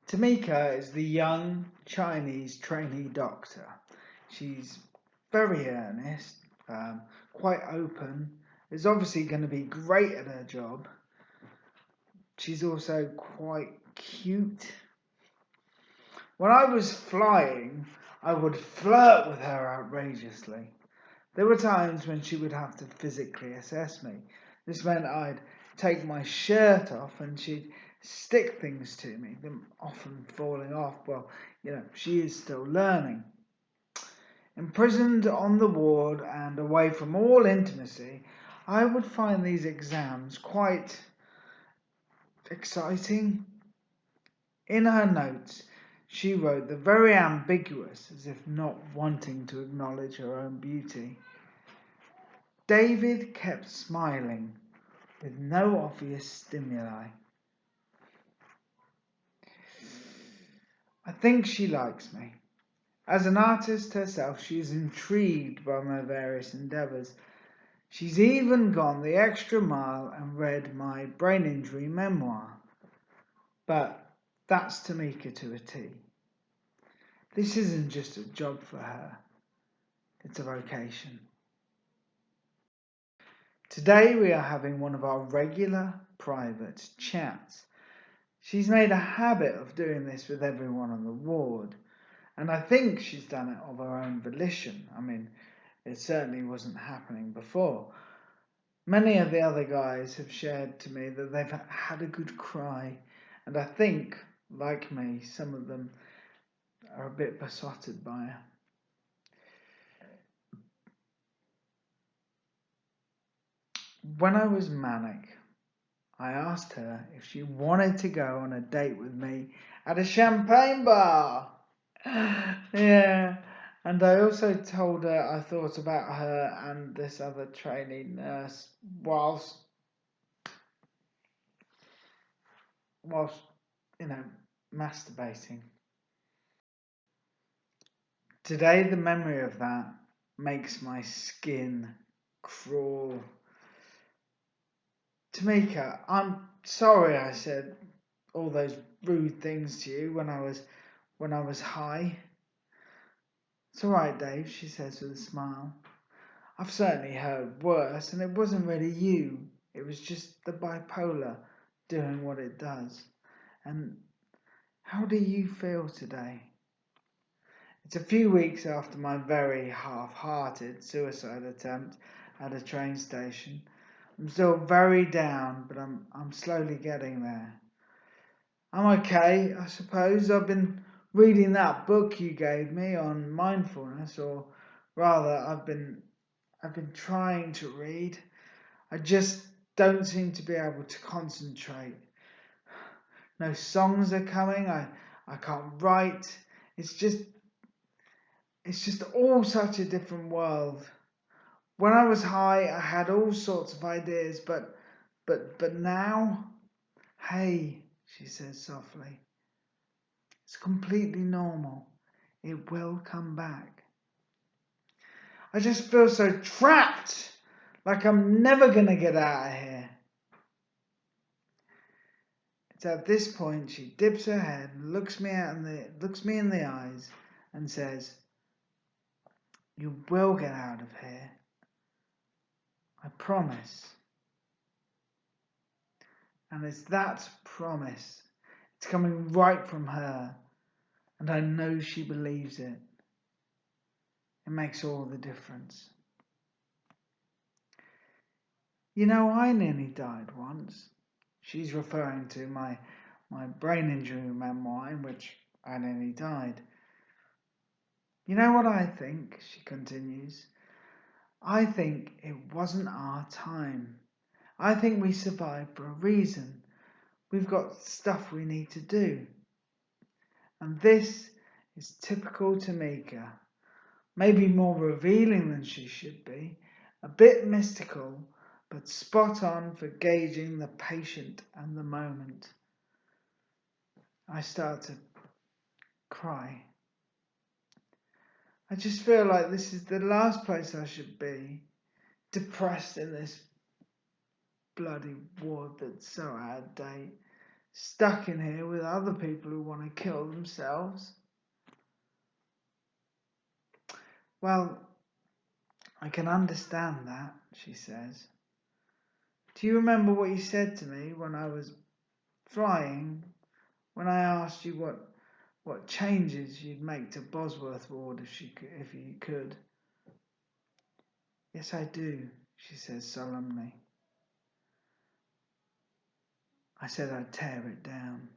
Tamika is the young Chinese trainee doctor. She's very earnest, quite open, is obviously going to be great at her job. She's also quite cute. When I was flying, I would flirt with her outrageously. There were times when she would have to physically assess me. This meant I'd take my shirt off and she'd stick things to me, them often falling off. Well, she is still learning. Imprisoned on the ward and away from all intimacy, I would find these exams quite exciting. In her notes, she wrote the very ambiguous, as if not wanting to acknowledge her own beauty. David kept smiling with no obvious stimuli. I think she likes me. As an artist herself, she is intrigued by my various endeavours. She's even gone the extra mile and read my brain injury memoir. But that's Tamika to a T. This isn't just a job for her, it's a vocation. Today we are having one of our regular private chats. She's made a habit of doing this with everyone on the ward, and I think she's done it of her own volition. I mean, it certainly wasn't happening before. Many of the other guys have shared to me that they've had a good cry, and I think, like me, some of them are a bit besotted by her. When I was manic, I asked her if she wanted to go on a date with me at a champagne bar. Yeah, and I also told her I thought about her and this other trainee nurse whilst masturbating. Today the memory of that makes my skin crawl. Tamika, I'm sorry I said all those rude things to you when I was high. It's alright, Dave, she says with a smile. I've certainly heard worse, and it wasn't really you. It was just the bipolar doing what it does. And how do you feel today? It's a few weeks after my very half-hearted suicide attempt at a train station. I'm still very down, but I'm slowly getting there. I'm okay, I suppose. I've been reading that book you gave me on mindfulness, or rather, I've been trying to read. I just don't seem to be able to concentrate. No songs are coming. I can't write. It's just all such a different world. When I was high, I had all sorts of ideas, but now, hey, she says softly, it's completely normal. It will come back. I just feel so trapped, like I'm never gonna get out of here. It's at this point she dips her head, looks me in the eyes, and says, "You will get out of here. I promise." And it's that promise. It's coming right from her, and I know she believes it. It makes all the difference. I nearly died once. She's referring to my brain injury memoir in which I nearly died. You know what I think? She continues. I think it wasn't our time. I think we survived for a reason. We've got stuff we need to do. And this is typical Tamika. Maybe more revealing than she should be. A bit mystical, but spot on for gauging the patient and the moment. I start to cry. I just feel like this is the last place I should be. Depressed in this bloody ward that's so out of date. stuck in here with other people who want to kill themselves. Well, I can understand that, she says. Do you remember what you said to me when I was flying, when I asked you what changes you'd make to Bosworth Ward if you could? Yes, I do, she says solemnly. I said I'd tear it down.